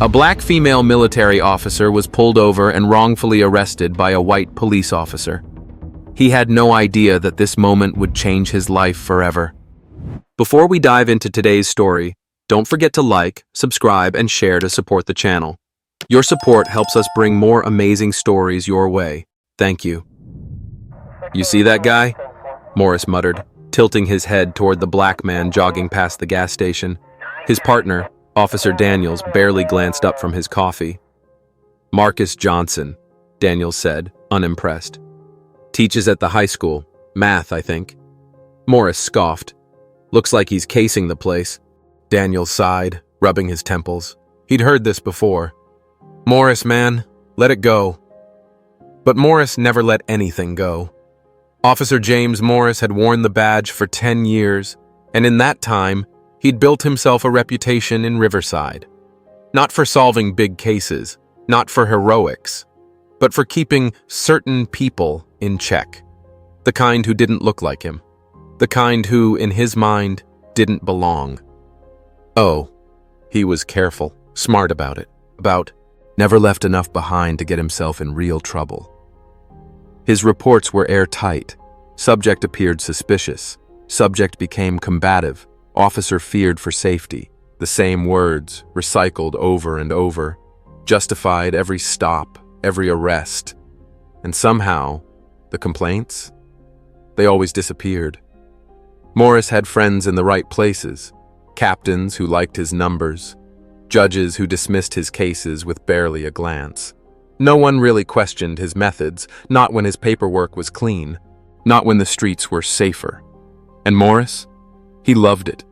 A black female military officer was pulled over and wrongfully arrested by a white police officer. He had no idea that this moment would change his life forever. Before we dive into today's story, don't forget to like, subscribe, and share to support the channel. Your support helps us bring more amazing stories your way. Thank you. "You see that guy?" Morris muttered, tilting his head toward the black man jogging past the gas station. His partner, Officer Daniels, barely glanced up from his coffee. "Marcus Johnson," Daniels said, unimpressed. "Teaches at the high school. Math, I think." Morris scoffed. "Looks like he's casing the place." Daniels sighed, rubbing his temples. He'd heard this before. "Morris, man, let it go." But Morris never let anything go. Officer James Morris had worn the badge for 10 years, and in that time, he'd built himself a reputation in Riverside. Not for solving big cases, not for heroics, but for keeping certain people in check. The kind who didn't look like him. The kind who, in his mind, didn't belong. Oh, he was careful, smart about it, never left enough behind to get himself in real trouble. His reports were airtight. Subject appeared suspicious. Subject became combative. Officer feared for safety. The same words, recycled over and over, justified every stop, every arrest. And somehow, the complaints? They always disappeared. Morris had friends in the right places. Captains who liked his numbers. Judges who dismissed his cases with barely a glance. No one really questioned his methods, not when his paperwork was clean, not when the streets were safer. And Morris? He loved it,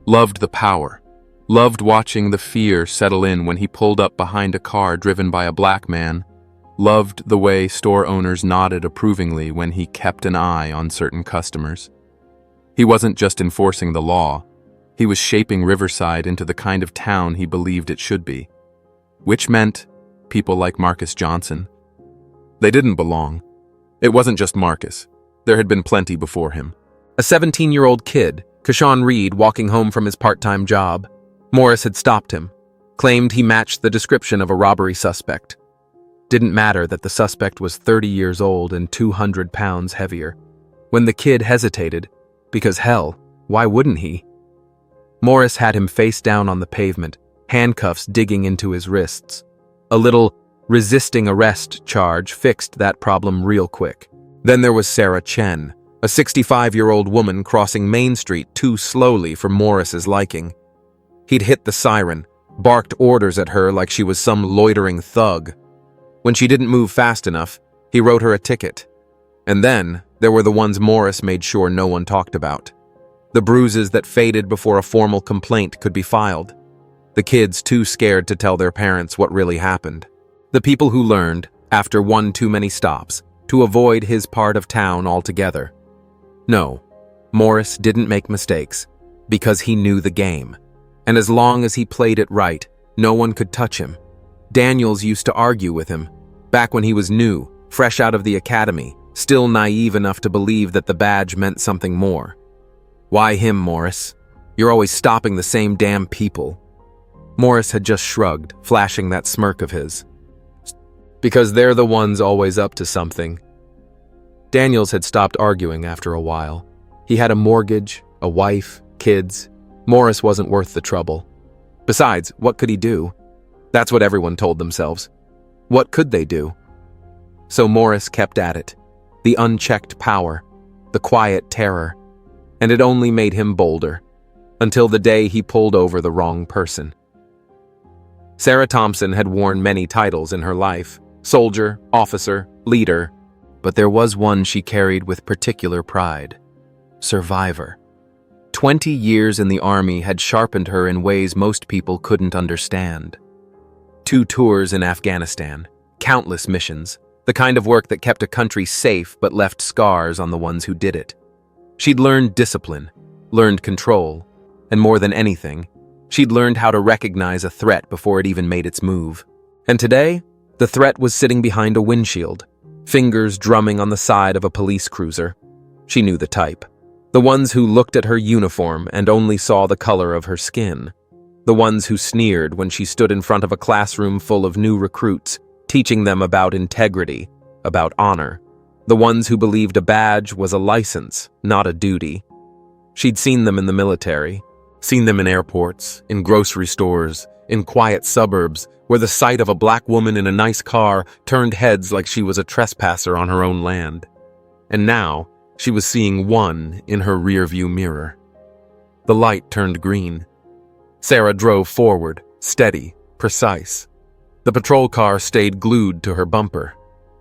loved the power, loved watching the fear settle in when he pulled up behind a car driven by a black man, loved the way store owners nodded approvingly when he kept an eye on certain customers. He wasn't just enforcing the law, he was shaping Riverside into the kind of town he believed it should be, which meant people like Marcus Johnson. They didn't belong. It wasn't just Marcus. There had been plenty before him. A 17-year-old kid, Kashawn Reed, walking home from his part-time job. Morris had stopped him, claimed he matched the description of a robbery suspect. Didn't matter that the suspect was 30 years old and 200 pounds heavier. When the kid hesitated, because hell, why wouldn't he? Morris had him face down on the pavement, handcuffs digging into his wrists. A little resisting arrest charge fixed that problem real quick. Then there was Sarah Chen, a 65-year-old woman crossing Main Street too slowly for Morris's liking. He'd hit the siren, barked orders at her like she was some loitering thug. When she didn't move fast enough, he wrote her a ticket. And then there were the ones Morris made sure no one talked about. The bruises that faded before a formal complaint could be filed. The kids too scared to tell their parents what really happened. The people who learned, after one too many stops, to avoid his part of town altogether. No, Morris didn't make mistakes, because he knew the game. And as long as he played it right, no one could touch him. Daniels used to argue with him, back when he was new, fresh out of the academy, still naive enough to believe that the badge meant something more. "Why him, Morris? You're always stopping the same damn people." Morris had just shrugged, flashing that smirk of his. "Because they're the ones always up to something." Daniels had stopped arguing after a while. He had a mortgage, a wife, kids. Morris wasn't worth the trouble. Besides, what could he do? That's what everyone told themselves. What could they do? So Morris kept at it. The unchecked power, the quiet terror. And it only made him bolder, until the day he pulled over the wrong person. Sarah Thompson had worn many titles in her life: soldier, officer, leader, but there was one she carried with particular pride: survivor. 20 years in the Army had sharpened her in ways most people couldn't understand. 2 tours in Afghanistan, countless missions, the kind of work that kept a country safe but left scars on the ones who did it. She'd learned discipline, learned control, and more than anything, she'd learned how to recognize a threat before it even made its move. And today, the threat was sitting behind a windshield, fingers drumming on the side of a police cruiser. She knew the type. The ones who looked at her uniform and only saw the color of her skin. The ones who sneered when she stood in front of a classroom full of new recruits, teaching them about integrity, about honor. The ones who believed a badge was a license, not a duty. She'd seen them in the military, seen them in airports, in grocery stores, in quiet suburbs, where the sight of a black woman in a nice car turned heads like she was a trespasser on her own land. And now, she was seeing one in her rearview mirror. The light turned green. Sarah drove forward, steady, precise. The patrol car stayed glued to her bumper.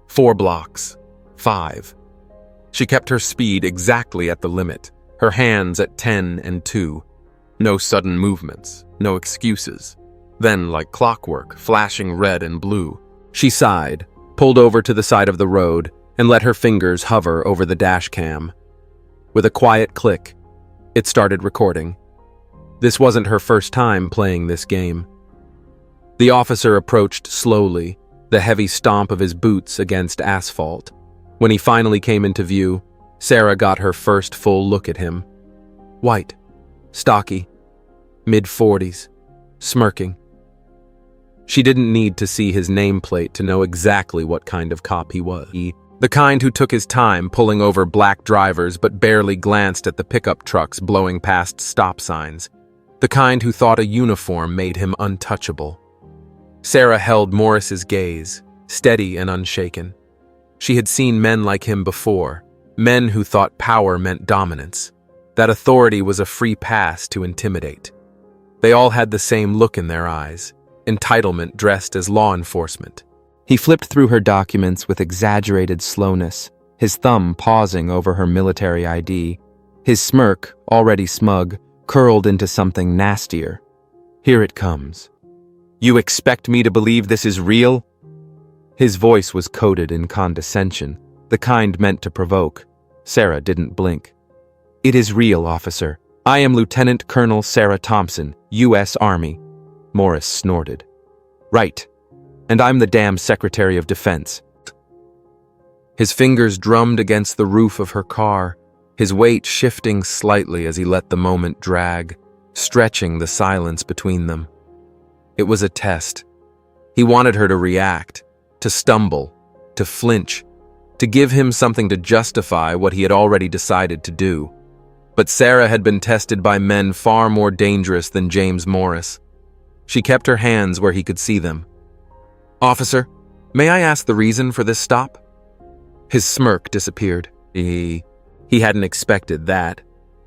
4 blocks. 5. She kept her speed exactly at the limit, her hands at 10 and 2. No sudden movements, no excuses. Then, like clockwork, flashing red and blue, she sighed, pulled over to the side of the road, and let her fingers hover over the dash cam. With a quiet click, it started recording. This wasn't her first time playing this game. The officer approached slowly, the heavy stomp of his boots against asphalt. When he finally came into view, Sarah got her first full look at him. White, stocky, mid-40s, smirking. She didn't need to see his nameplate to know exactly what kind of cop he was. The kind who took his time pulling over black drivers but barely glanced at the pickup trucks blowing past stop signs. The kind who thought a uniform made him untouchable. Sarah held Morris's gaze, steady and unshaken. She had seen men like him before, men who thought power meant dominance, that authority was a free pass to intimidate. They all had the same look in their eyes, entitlement dressed as law enforcement. He flipped through her documents with exaggerated slowness, his thumb pausing over her military ID. His smirk, already smug, curled into something nastier. Here it comes. You expect me to believe this is real? His voice was coated in condescension, the kind meant to provoke. Sarah didn't blink. It is real, officer. I am Lieutenant Colonel Sarah Thompson, U.S. Army. Morris snorted. Right. And I'm the damn Secretary of Defense. His fingers drummed against the roof of her car, his weight shifting slightly as he let the moment drag, stretching the silence between them. It was a test. He wanted her to react, to stumble, to flinch, to give him something to justify what he had already decided to do. But Sarah had been tested by men far more dangerous than James Morris. She kept her hands where he could see them. Officer, may I ask the reason for this stop? His smirk disappeared. He hadn't expected that.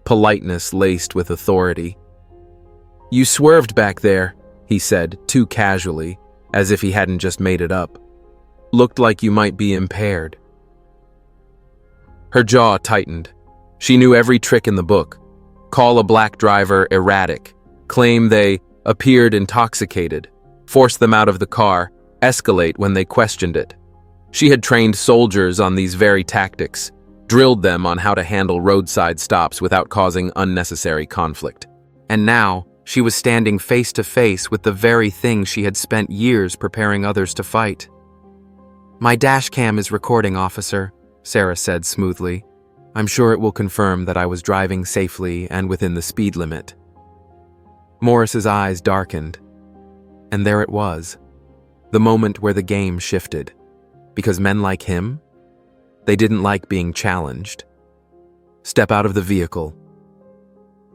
Politeness laced with authority. You swerved back there, he said, too casually, as if he hadn't just made it up. Looked like you might be impaired. Her jaw tightened. She knew every trick in the book. Call a black driver erratic. Claim they appeared intoxicated. Force them out of the car. Escalate when they questioned it. She had trained soldiers on these very tactics, drilled them on how to handle roadside stops without causing unnecessary conflict. And now, she was standing face to face with the very thing she had spent years preparing others to fight. My dash cam is recording, officer, Sarah said smoothly. I'm sure it will confirm that I was driving safely and within the speed limit. Morris's eyes darkened. And there it was. The moment where the game shifted. Because men like him, they didn't like being challenged. Step out of the vehicle.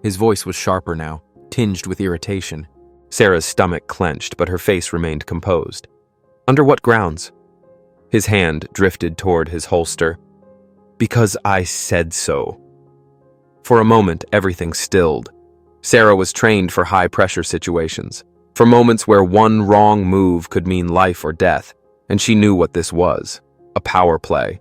His voice was sharper now, tinged with irritation. Sarah's stomach clenched, but her face remained composed. Under what grounds? His hand drifted toward his holster. Because I said so. For a moment, everything stilled. Sarah was trained for high-pressure situations, for moments where one wrong move could mean life or death, and she knew what this was, a power play.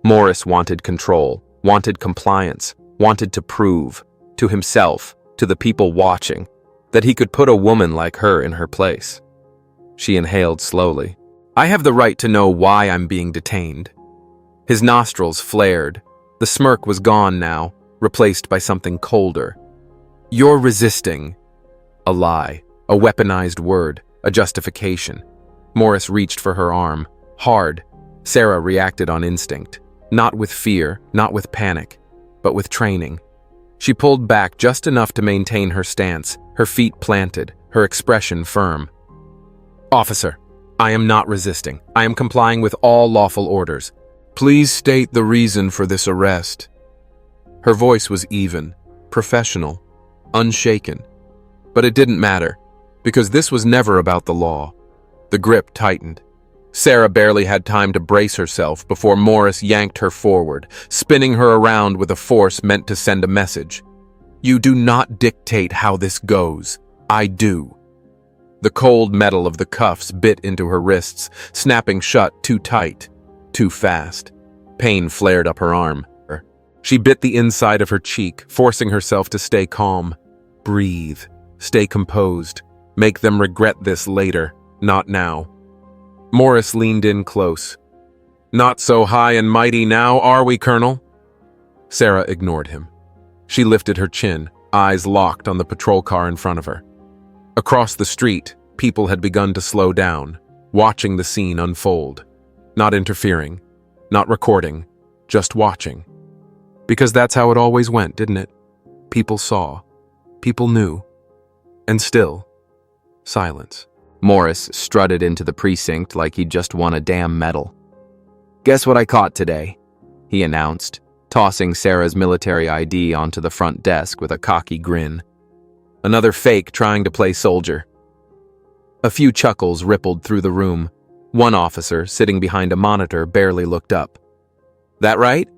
Morris wanted control, wanted compliance, wanted to prove, to himself, to the people watching, that he could put a woman like her in her place. She inhaled slowly. I have the right to know why I'm being detained. His nostrils flared. The smirk was gone now, replaced by something colder. You're resisting. A lie, a weaponized word, a justification. Morris reached for her arm, hard. Sarah reacted on instinct, not with fear, not with panic, but with training. She pulled back just enough to maintain her stance, her feet planted, her expression firm. "Officer, I am not resisting. I am complying with all lawful orders. Please state the reason for this arrest." Her voice was even, professional, unshaken. But it didn't matter, because this was never about the law. The grip tightened. Sarah barely had time to brace herself before Morris yanked her forward, spinning her around with a force meant to send a message. "You do not dictate how this goes. I do." The cold metal of the cuffs bit into her wrists, snapping shut too tight, too fast. Pain flared up her arm. She bit the inside of her cheek, forcing herself to stay calm. Breathe. Stay composed. Make them regret this later, not now. Morris leaned in close. "Not so high and mighty now, are we, Colonel?" Sarah ignored him. She lifted her chin, eyes locked on the patrol car in front of her. Across the street, people had begun to slow down, watching the scene unfold. Not interfering, not recording, just watching. Because that's how it always went, didn't it? People saw. People knew. And still, silence. Morris strutted into the precinct like he'd just won a damn medal. "Guess what I caught today?" he announced, tossing Sarah's military ID onto the front desk with a cocky grin. Another fake trying to play soldier. A few chuckles rippled through the room. One officer, sitting behind a monitor, barely looked up. "That right?"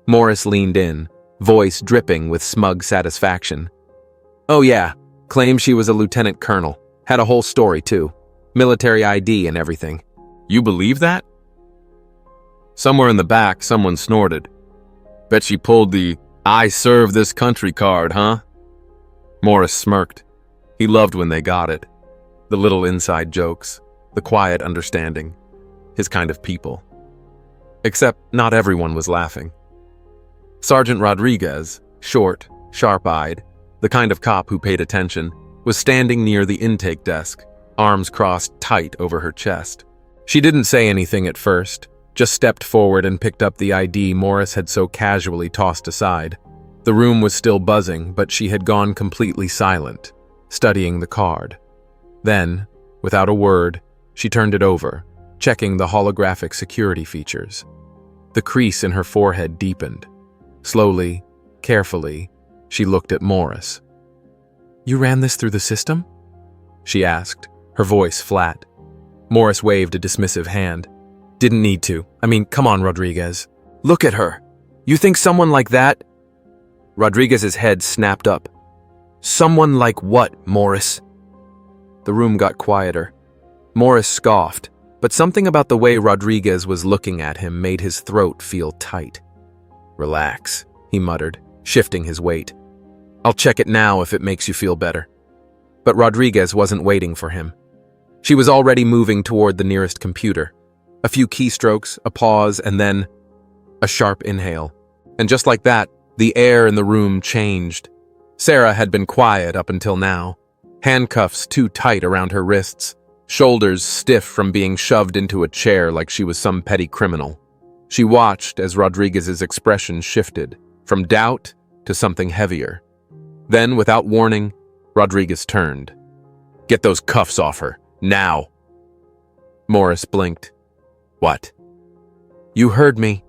Morris leaned in, voice dripping with smug satisfaction. "Oh yeah, claimed she was a lieutenant colonel. Had a whole story too. Military ID and everything." "You believe that?" Somewhere in the back, someone snorted. "Bet she pulled the 'I serve this country' card, huh?" Morris smirked. He loved when they got it. The little inside jokes, the quiet understanding. His kind of people. Except not everyone was laughing. Sergeant Rodriguez, short, sharp-eyed, the kind of cop who paid attention, was standing near the intake desk, arms crossed tight over her chest. She didn't say anything at first, just stepped forward and picked up the ID Morris had so casually tossed aside. The room was still buzzing, but she had gone completely silent, studying the card. Then, without a word, she turned it over, checking the holographic security features. The crease in her forehead deepened. Slowly, carefully, she looked at Morris. "You ran this through the system?" she asked, her voice flat. Morris waved a dismissive hand. "Didn't need to. I mean, come on, Rodriguez. Look at her. You think someone like that?" Rodriguez's head snapped up. "Someone like what, Morris?" The room got quieter. Morris scoffed, but something about the way Rodriguez was looking at him made his throat feel tight. "Relax," he muttered, shifting his weight. "I'll check it now if it makes you feel better." But Rodriguez wasn't waiting for him. She was already moving toward the nearest computer. A few keystrokes, a pause, and then a sharp inhale. And just like that, the air in the room changed. Sarah had been quiet up until now. Handcuffs too tight around her wrists, shoulders stiff from being shoved into a chair like she was some petty criminal. She watched as Rodriguez's expression shifted, from doubt to something heavier. Then, without warning, Rodriguez turned. "Get those cuffs off her, now!" Morris blinked. "What?" "You heard me."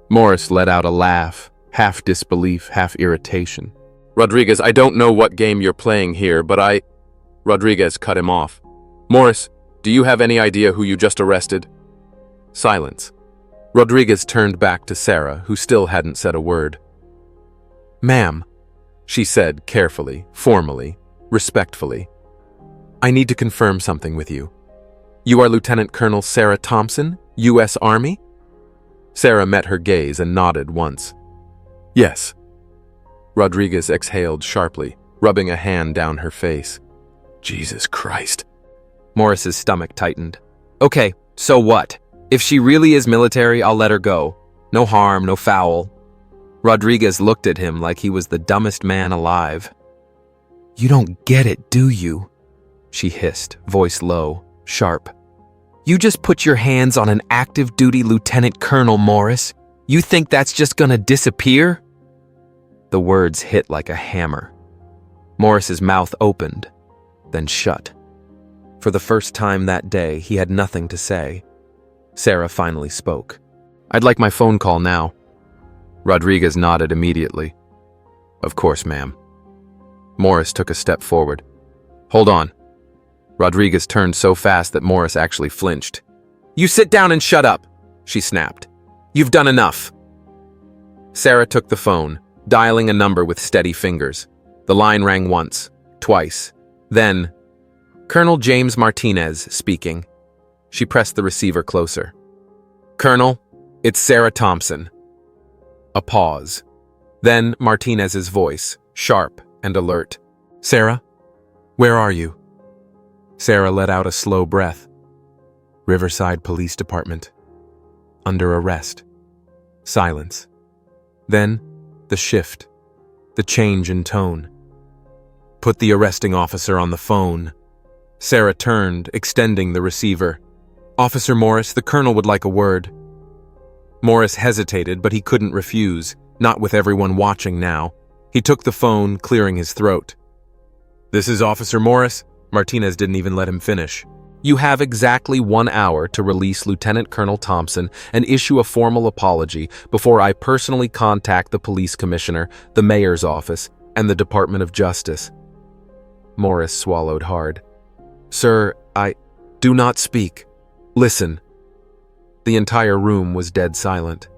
Morris let out a laugh, half disbelief, half irritation. "Rodriguez, I don't know what game you're playing here, but Rodriguez cut him off. "Morris, do you have any idea who you just arrested?" Silence. Rodriguez turned back to Sarah, who still hadn't said a word. "Ma'am," she said carefully, formally, respectfully, "I need to confirm something with you. You are Lieutenant Colonel Sarah Thompson, U.S. Army?" Sarah met her gaze and nodded once. "Yes." Rodriguez exhaled sharply, rubbing a hand down her face. "Jesus Christ." Morris's stomach tightened. "Okay, so what? If she really is military, I'll let her go. No harm, no foul." Rodriguez looked at him like he was the dumbest man alive. "You don't get it, do you?" she hissed, voice low, sharp. "You just put your hands on an active duty Lieutenant Colonel, Morris. You think that's just gonna disappear?" The words hit like a hammer. Morris's mouth opened. then shut. For the first time that day, he had nothing to say. Sarah finally spoke. "I'd like my phone call now." Rodriguez nodded immediately. "Of course, ma'am." Morris took a step forward. "Hold on." Rodriguez turned so fast that Morris actually flinched. "You sit down and shut up," she snapped. "You've done enough." Sarah took the phone, dialing a number with steady fingers. The line rang once, twice. Then, "Colonel James Martinez speaking." She pressed the receiver closer. "Colonel, it's Sarah Thompson." A pause. Then Martinez's voice, sharp and alert. "Sarah, where are you?" Sarah let out a slow breath. "Riverside Police Department. Under arrest." Silence. Then, the shift. The change in tone. "Put the arresting officer on the phone." Sarah turned, extending the receiver. "Officer Morris, the colonel would like a word." Morris hesitated, but he couldn't refuse, not with everyone watching now. He took the phone, clearing his throat. "This is Officer Morris." Martinez didn't even let him finish. "You have exactly 1 hour to release Lieutenant Colonel Thompson and issue a formal apology before I personally contact the police commissioner, the mayor's office, and the Department of Justice." Morris swallowed hard. "Sir, do not speak. Listen." The entire room was dead silent.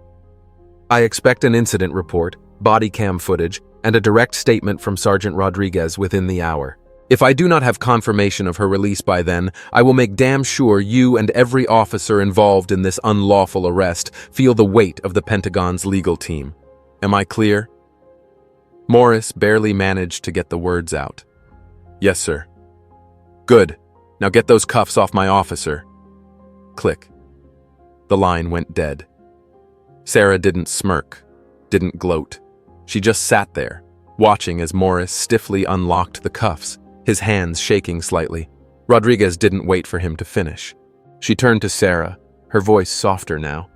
"I expect an incident report, body cam footage, and a direct statement from Sergeant Rodriguez within the hour. If I do not have confirmation of her release by then, I will make damn sure you and every officer involved in this unlawful arrest feel the weight of the Pentagon's legal team. Am I clear?" Morris barely managed to get the words out. "Yes, sir." "Good. Now get those cuffs off my officer." Click. The line went dead. Sarah didn't smirk, didn't gloat. She just sat there, watching as Morris stiffly unlocked the cuffs, his hands shaking slightly. Rodriguez didn't wait for him to finish. She turned to Sarah, her voice softer now.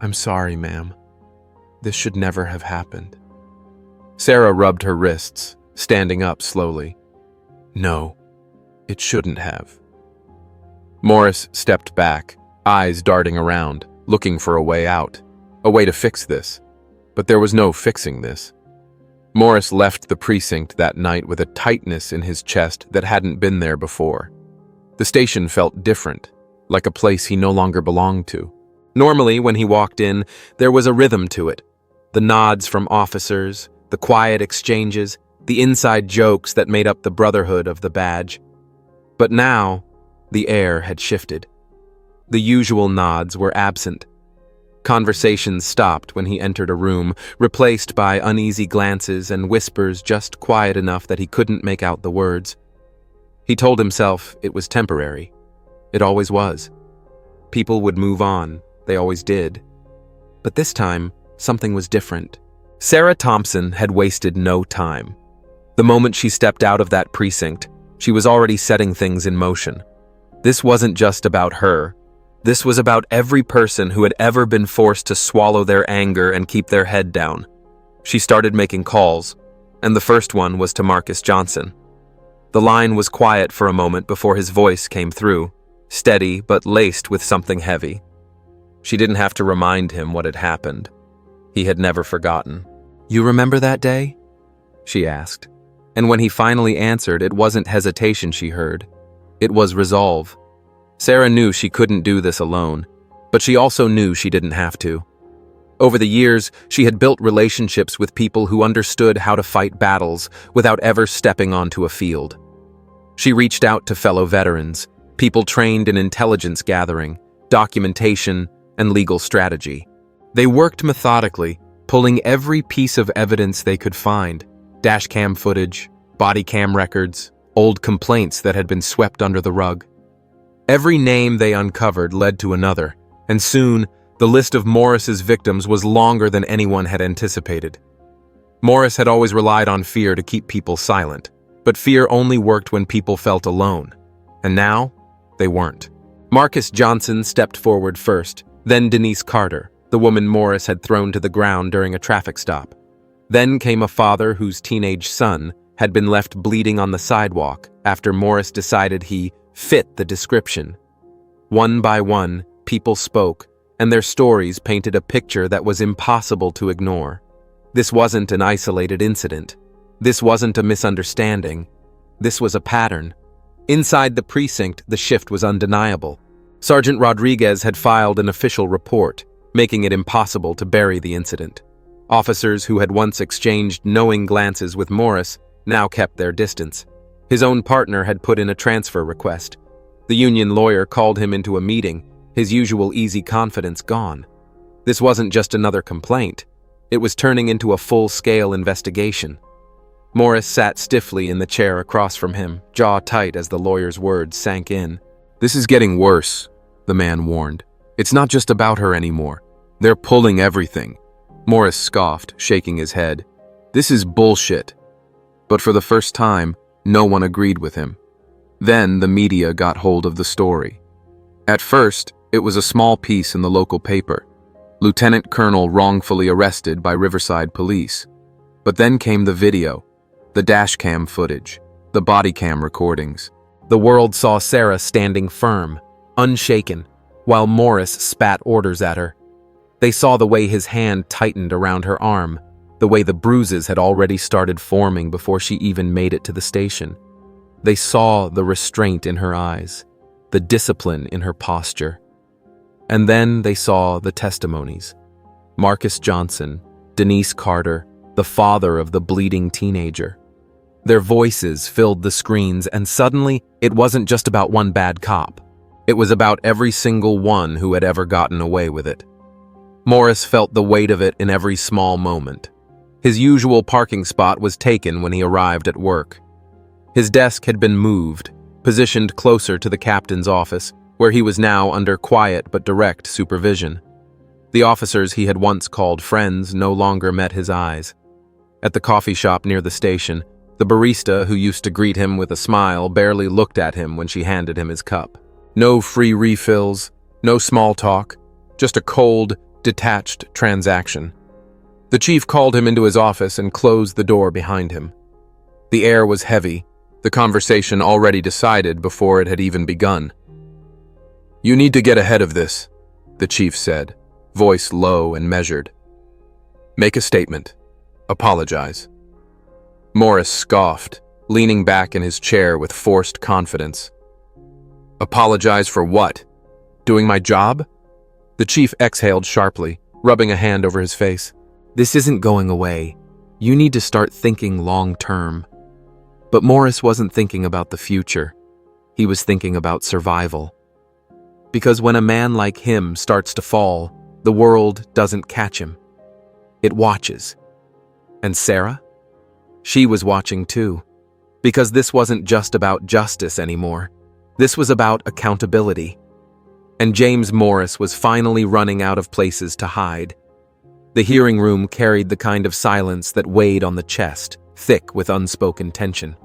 "I'm sorry, ma'am. This should never have happened." Sarah rubbed her wrists, standing up slowly. "No, it shouldn't have." Morris stepped back, eyes darting around, looking for a way out, a way to fix this. But there was no fixing this. Morris left the precinct that night with a tightness in his chest that hadn't been there before. The station felt different, like a place he no longer belonged to. Normally, when he walked in, there was a rhythm to it. The nods from officers, the quiet exchanges, the inside jokes that made up the brotherhood of the badge. But now, the air had shifted. The usual nods were absent. Conversations stopped when he entered a room, replaced by uneasy glances and whispers just quiet enough that he couldn't make out the words. He told himself it was temporary. It always was. People would move on, they always did. But this time, something was different. Sarah Thompson had wasted no time. The moment she stepped out of that precinct, she was already setting things in motion. This wasn't just about her. This was about every person who had ever been forced to swallow their anger and keep their head down. She started making calls, and the first one was to Marcus Johnson. The line was quiet for a moment before his voice came through, steady but laced with something heavy. She didn't have to remind him what had happened. He had never forgotten. "You remember that day?" she asked. And when he finally answered, it wasn't hesitation she heard. It was resolve. Sarah knew she couldn't do this alone, but she also knew she didn't have to. Over the years, she had built relationships with people who understood how to fight battles without ever stepping onto a field. She reached out to fellow veterans, people trained in intelligence gathering, documentation, and legal strategy. They worked methodically, pulling every piece of evidence they could find: dashcam footage, body cam records, old complaints that had been swept under the rug. Every name they uncovered led to another, and soon, the list of Morris's victims was longer than anyone had anticipated. Morris had always relied on fear to keep people silent, but fear only worked when people felt alone. And now, they weren't. Marcus Johnson stepped forward first, then Denise Carter, the woman Morris had thrown to the ground during a traffic stop. Then came a father whose teenage son, had been left bleeding on the sidewalk after Morris decided he fit the description. One by one, people spoke, and their stories painted a picture that was impossible to ignore. This wasn't an isolated incident. This wasn't a misunderstanding. This was a pattern. Inside the precinct, the shift was undeniable. Sergeant Rodriguez had filed an official report, making it impossible to bury the incident. Officers who had once exchanged knowing glances with Morris now kept their distance. His own partner had put in a transfer request. The union lawyer called him into a meeting, his usual easy confidence gone. This wasn't just another complaint. It was turning into a full-scale investigation. Morris sat stiffly in the chair across from him, jaw tight as the lawyer's words sank in. "This is getting worse," the man warned. "It's not just about her anymore. They're pulling everything." Morris scoffed, shaking his head. "This is bullshit." But for the first time, no one agreed with him. Then the media got hold of the story. At first, it was a small piece in the local paper. Lieutenant Colonel wrongfully arrested by Riverside Police. But then came the video, the dashcam footage, the body cam recordings. The world saw Sarah standing firm, unshaken, while Morris spat orders at her. They saw the way his hand tightened around her arm, the way the bruises had already started forming before she even made it to the station. They saw the restraint in her eyes, the discipline in her posture. And then they saw the testimonies. Marcus Johnson, Denise Carter, the father of the bleeding teenager. Their voices filled the screens, and suddenly it wasn't just about one bad cop. It was about every single one who had ever gotten away with it. Morris felt the weight of it in every small moment. His usual parking spot was taken when he arrived at work. His desk had been moved, positioned closer to the captain's office, where he was now under quiet but direct supervision. The officers he had once called friends no longer met his eyes. At the coffee shop near the station, the barista who used to greet him with a smile barely looked at him when she handed him his cup. No free refills, no small talk, just a cold, detached transaction. The chief called him into his office and closed the door behind him. The air was heavy, the conversation already decided before it had even begun. "You need to get ahead of this," the chief said, voice low and measured. "Make a statement. Apologize." Morris scoffed, leaning back in his chair with forced confidence. "Apologize for what? Doing my job?" The chief exhaled sharply, rubbing a hand over his face. "This isn't going away. You need to start thinking long-term." But Morris wasn't thinking about the future. He was thinking about survival. Because when a man like him starts to fall, the world doesn't catch him. It watches. And Sarah? She was watching too. Because this wasn't just about justice anymore. This was about accountability. And James Morris was finally running out of places to hide. The hearing room carried the kind of silence that weighed on the chest, thick with unspoken tension.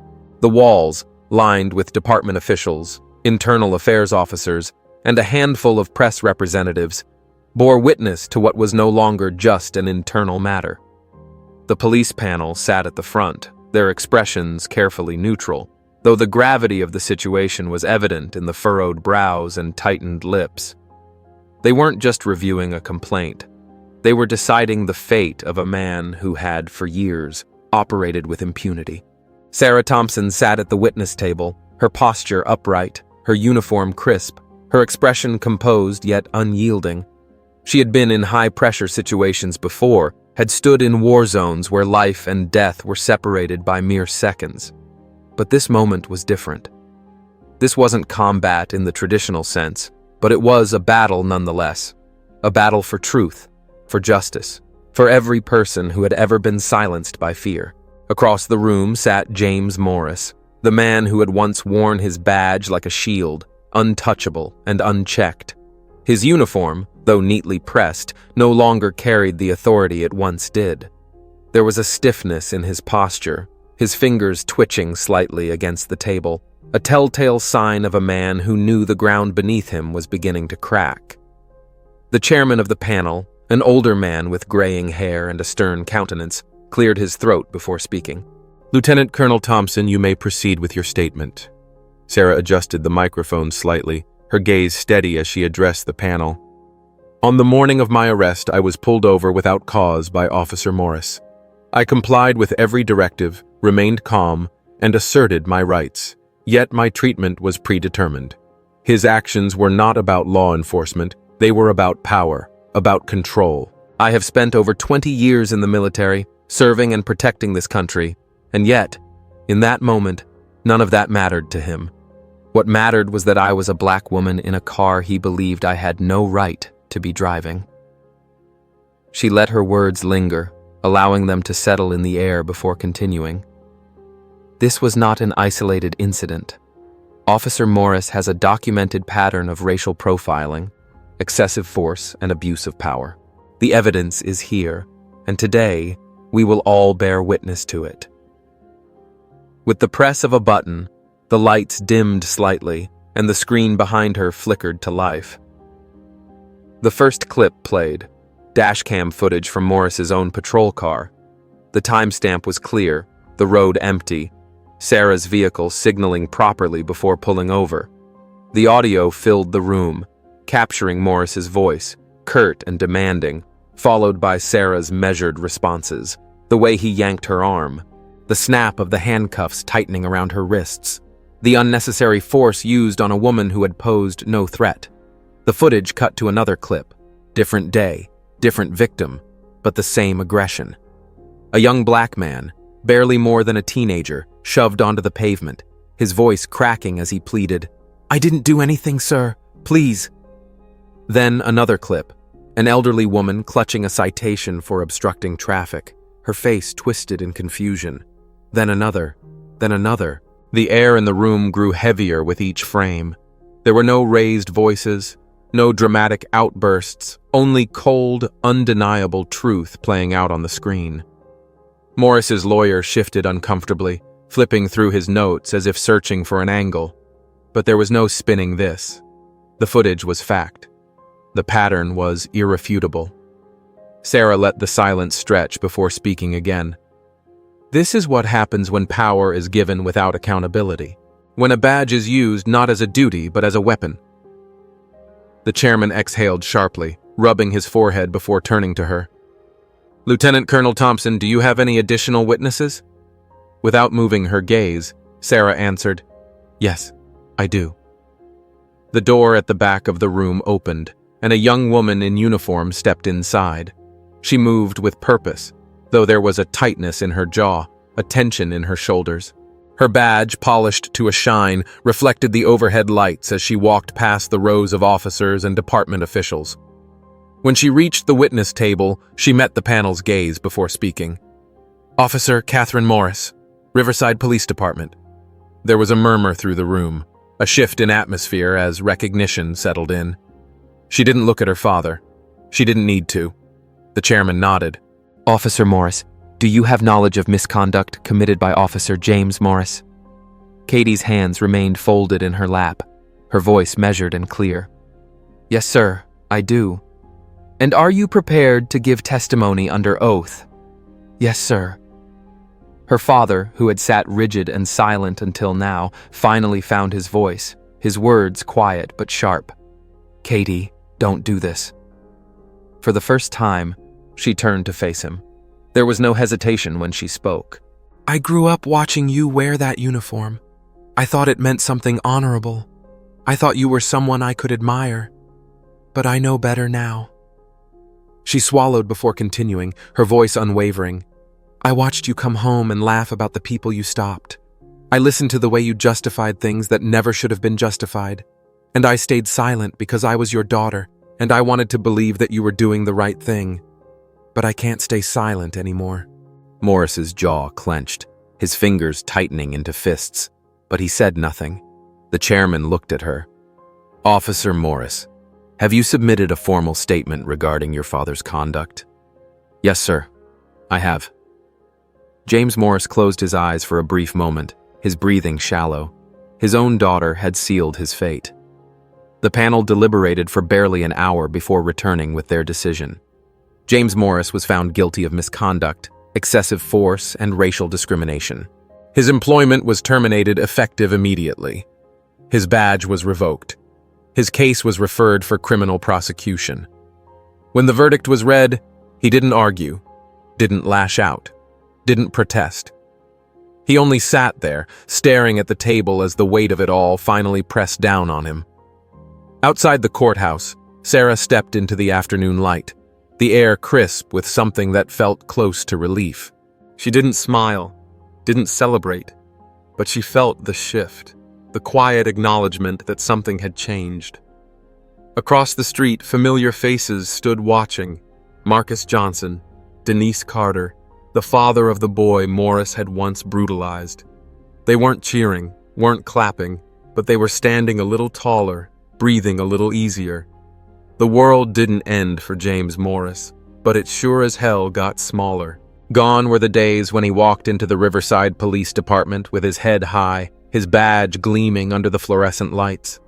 The walls, lined with department officials, internal affairs officers, and a handful of press representatives, bore witness to what was no longer just an internal matter. The police panel sat at the front, their expressions carefully neutral, though the gravity of the situation was evident in the furrowed brows and tightened lips. They weren't just reviewing a complaint. They were deciding the fate of a man who had, for years, operated with impunity. Sarah Thompson sat at the witness table, her posture upright, her uniform crisp, her expression composed yet unyielding. She had been in high-pressure situations before, had stood in war zones where life and death were separated by mere seconds. But this moment was different. This wasn't combat in the traditional sense, but it was a battle nonetheless. A battle for truth, for justice, for every person who had ever been silenced by fear. Across the room sat James Morris, the man who had once worn his badge like a shield, untouchable and unchecked. His uniform, though neatly pressed, no longer carried the authority it once did. There was a stiffness in his posture, his fingers twitching slightly against the table, a telltale sign of a man who knew the ground beneath him was beginning to crack. The chairman of the panel, an older man with graying hair and a stern countenance, cleared his throat before speaking. Lieutenant Colonel Thompson, you may proceed with your statement. Sarah adjusted the microphone slightly, her gaze steady as she addressed the panel. On the morning of my arrest, I was pulled over without cause by Officer Morris. I complied with every directive, remained calm, and asserted my rights. Yet my treatment was predetermined. His actions were not about law enforcement, they were about power, about control. I have spent over 20 years in the military, serving and protecting this country, and yet, in that moment, none of that mattered to him. What mattered was that I was a black woman in a car he believed I had no right to be driving. She let her words linger, allowing them to settle in the air before continuing. This was not an isolated incident. Officer Morris has a documented pattern of racial profiling, excessive force, and abuse of power. The evidence is here, and today we will all bear witness to it. With the press of a button, the lights dimmed slightly, and the screen behind her flickered to life. The first clip played, dashcam footage from Morris's own patrol car. The timestamp was clear, the road empty, Sarah's vehicle signaling properly before pulling over. The audio filled the room, capturing Morris's voice, curt and demanding, followed by Sarah's measured responses, the way he yanked her arm, the snap of the handcuffs tightening around her wrists, the unnecessary force used on a woman who had posed no threat. The footage cut to another clip, different day, different victim, but the same aggression. A young black man, barely more than a teenager, shoved onto the pavement, his voice cracking as he pleaded, "I didn't do anything, sir. Please." Then another clip, an elderly woman clutching a citation for obstructing traffic, her face twisted in confusion. Then another, then another. The air in the room grew heavier with each frame. There were no raised voices, no dramatic outbursts, only cold, undeniable truth playing out on the screen. Morris's lawyer shifted uncomfortably, flipping through his notes as if searching for an angle. But there was no spinning this. The footage was fact. The pattern was irrefutable. Sarah let the silence stretch before speaking again. This is what happens when power is given without accountability. When a badge is used not as a duty but as a weapon. The chairman exhaled sharply, rubbing his forehead before turning to her. Lieutenant Colonel Thompson, do you have any additional witnesses? Without moving her gaze, Sarah answered, Yes, I do. The door at the back of the room opened, and a young woman in uniform stepped inside. She moved with purpose, though there was a tightness in her jaw, a tension in her shoulders. Her badge, polished to a shine, reflected the overhead lights as she walked past the rows of officers and department officials. When she reached the witness table, she met the panel's gaze before speaking. Officer Catherine Morris, Riverside Police Department. There was a murmur through the room, a shift in atmosphere as recognition settled in. She didn't look at her father. She didn't need to. The chairman nodded. Officer Morris, do you have knowledge of misconduct committed by Officer James Morris? Katie's hands remained folded in her lap, her voice measured and clear. Yes, sir, I do. And are you prepared to give testimony under oath? Yes, sir. Her father, who had sat rigid and silent until now, finally found his voice, his words quiet but sharp. Katie, don't do this. For the first time, she turned to face him. There was no hesitation when she spoke. I grew up watching you wear that uniform. I thought it meant something honorable. I thought you were someone I could admire. But I know better now. She swallowed before continuing, her voice unwavering. I watched you come home and laugh about the people you stopped. I listened to the way you justified things that never should have been justified. And I stayed silent because I was your daughter, and I wanted to believe that you were doing the right thing. But I can't stay silent anymore. Morris's jaw clenched, his fingers tightening into fists, but he said nothing. The chairman looked at her. Officer Morris, have you submitted a formal statement regarding your father's conduct? Yes, sir. I have. James Morris closed his eyes for a brief moment, his breathing shallow. His own daughter had sealed his fate. The panel deliberated for barely an hour before returning with their decision. James Morris was found guilty of misconduct, excessive force, and racial discrimination. His employment was terminated effective immediately. His badge was revoked. His case was referred for criminal prosecution. When the verdict was read, he didn't argue, didn't lash out, didn't protest. He only sat there, staring at the table as the weight of it all finally pressed down on him. Outside the courthouse, Sarah stepped into the afternoon light, the air crisp with something that felt close to relief. She didn't smile, didn't celebrate, but she felt the shift, the quiet acknowledgement that something had changed. Across the street, familiar faces stood watching. Marcus Johnson, Denise Carter, the father of the boy Morris had once brutalized. They weren't cheering, weren't clapping, but they were standing a little taller, breathing a little easier. The world didn't end for James Morris, but it sure as hell got smaller. Gone were the days when he walked into the Riverside Police Department with his head high, his badge gleaming under the fluorescent lights.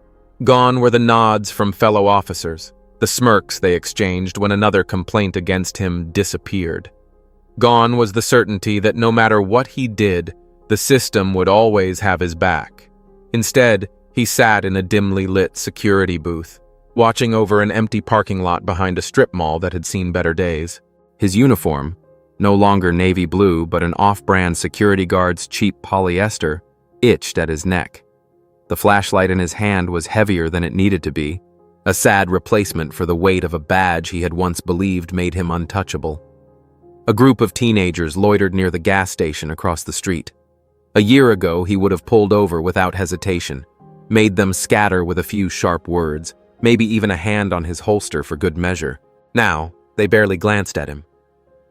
Gone were the nods from fellow officers, the smirks they exchanged when another complaint against him disappeared. Gone was the certainty that no matter what he did, the system would always have his back. Instead, he sat in a dimly lit security booth, watching over an empty parking lot behind a strip mall that had seen better days. His uniform, no longer navy blue but an off-brand security guard's cheap polyester, itched at his neck. The flashlight in his hand was heavier than it needed to be, a sad replacement for the weight of a badge he had once believed made him untouchable. A group of teenagers loitered near the gas station across the street. A year ago, he would have pulled over without hesitation, made them scatter with a few sharp words, maybe even a hand on his holster for good measure. Now, they barely glanced at him.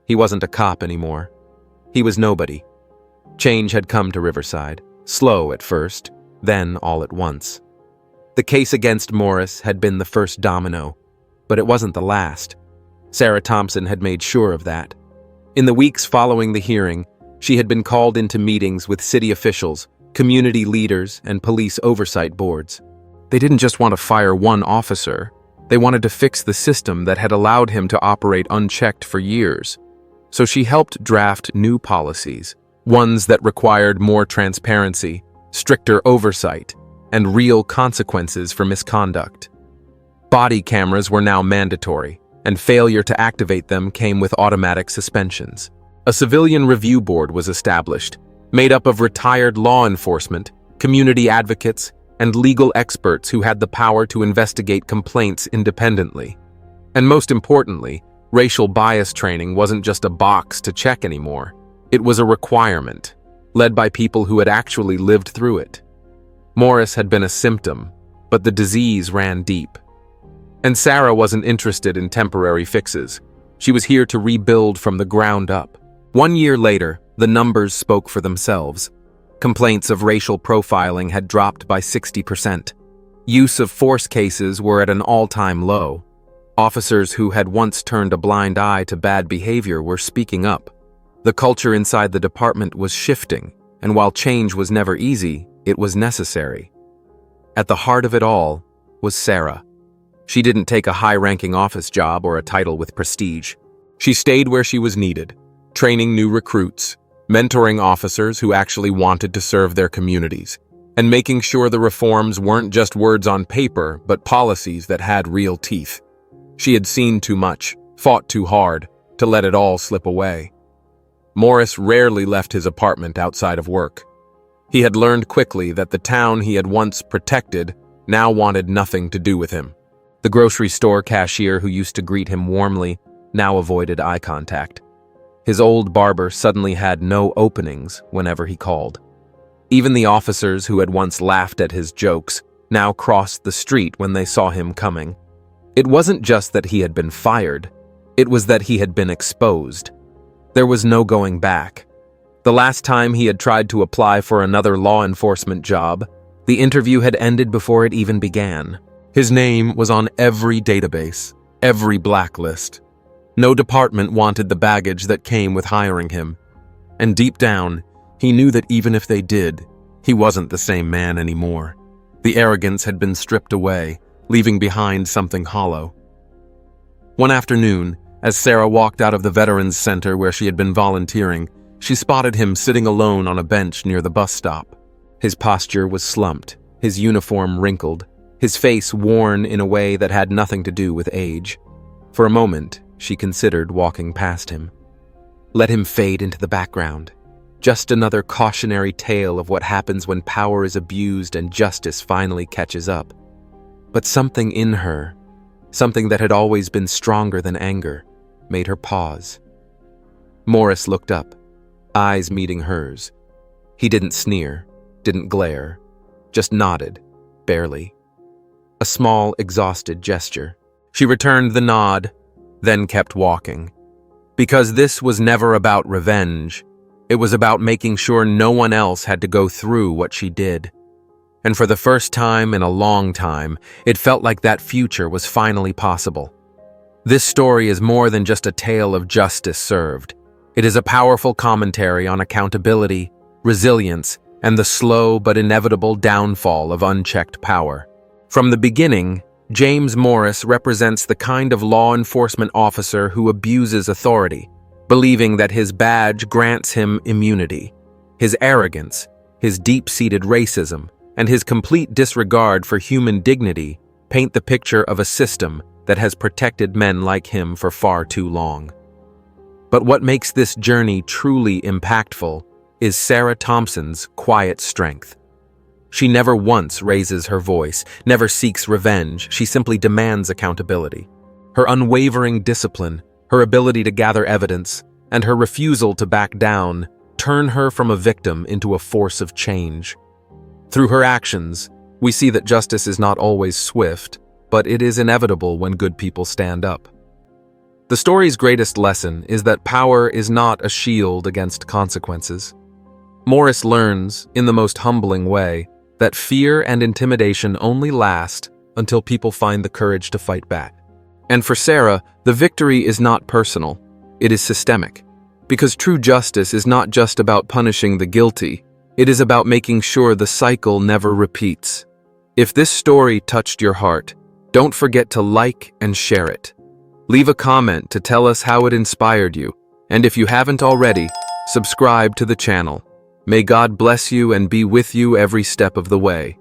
He wasn't a cop anymore. He was nobody. Change had come to Riverside, slow at first, then all at once. The case against Morris had been the first domino, but it wasn't the last. Sarah Thompson had made sure of that. In the weeks following the hearing, she had been called into meetings with city officials, community leaders, and police oversight boards. They didn't just want to fire one officer. They wanted to fix the system that had allowed him to operate unchecked for years. So she helped draft new policies, ones that required more transparency, stricter oversight, and real consequences for misconduct. Body cameras were now mandatory, and failure to activate them came with automatic suspensions. A civilian review board was established, made up of retired law enforcement, community advocates, and legal experts who had the power to investigate complaints independently. And most importantly, racial bias training wasn't just a box to check anymore. It was a requirement, led by people who had actually lived through it. Morris had been a symptom, but the disease ran deep. And Sarah wasn't interested in temporary fixes. She was here to rebuild from the ground up. 1 year later, the numbers spoke for themselves. Complaints of racial profiling had dropped by 60%. Use of force cases were at an all-time low. Officers who had once turned a blind eye to bad behavior were speaking up. The culture inside the department was shifting, and while change was never easy, it was necessary. At the heart of it all was Sarah. She didn't take a high-ranking office job or a title with prestige. She stayed where she was needed, training new recruits, mentoring officers who actually wanted to serve their communities, and making sure the reforms weren't just words on paper, but policies that had real teeth. She had seen too much, fought too hard, to let it all slip away. Morris rarely left his apartment outside of work. He had learned quickly that the town he had once protected now wanted nothing to do with him. The grocery store cashier who used to greet him warmly now avoided eye contact. His old barber suddenly had no openings whenever he called. Even the officers who had once laughed at his jokes now crossed the street when they saw him coming. It wasn't just that he had been fired, it was that he had been exposed. There was no going back. The last time he had tried to apply for another law enforcement job, the interview had ended before it even began. His name was on every database, every blacklist. No department wanted the baggage that came with hiring him. And deep down, he knew that even if they did, he wasn't the same man anymore. The arrogance had been stripped away, leaving behind something hollow. One afternoon, as Sarah walked out of the Veterans Center where she had been volunteering, she spotted him sitting alone on a bench near the bus stop. His posture was slumped, his uniform wrinkled, his face worn in a way that had nothing to do with age. For a moment, she considered walking past him. Let him fade into the background. Just another cautionary tale of what happens when power is abused and justice finally catches up. But something in her, something that had always been stronger than anger, made her pause. Morris looked up, eyes meeting hers. He didn't sneer, didn't glare, just nodded, barely. A small, exhausted gesture. She returned the nod, then kept walking. Because this was never about revenge, it was about making sure no one else had to go through what she did. And for the first time in a long time, it felt like that future was finally possible. This story is more than just a tale of justice served. It is a powerful commentary on accountability, resilience, and the slow but inevitable downfall of unchecked power. From the beginning, James Morris represents the kind of law enforcement officer who abuses authority, believing that his badge grants him immunity. His arrogance, his deep-seated racism, and his complete disregard for human dignity paint the picture of a system that has protected men like him for far too long. But what makes this journey truly impactful is Sarah Thompson's quiet strength. She never once raises her voice, never seeks revenge, she simply demands accountability. Her unwavering discipline, her ability to gather evidence, and her refusal to back down turn her from a victim into a force of change. Through her actions, we see that justice is not always swift, but it is inevitable when good people stand up. The story's greatest lesson is that power is not a shield against consequences. Morris learns, in the most humbling way, that fear and intimidation only last until people find the courage to fight back. And for Sarah, the victory is not personal, it is systemic. Because true justice is not just about punishing the guilty, it is about making sure the cycle never repeats. If this story touched your heart, don't forget to like and share it. Leave a comment to tell us how it inspired you, and if you haven't already, subscribe to the channel. May God bless you and be with you every step of the way.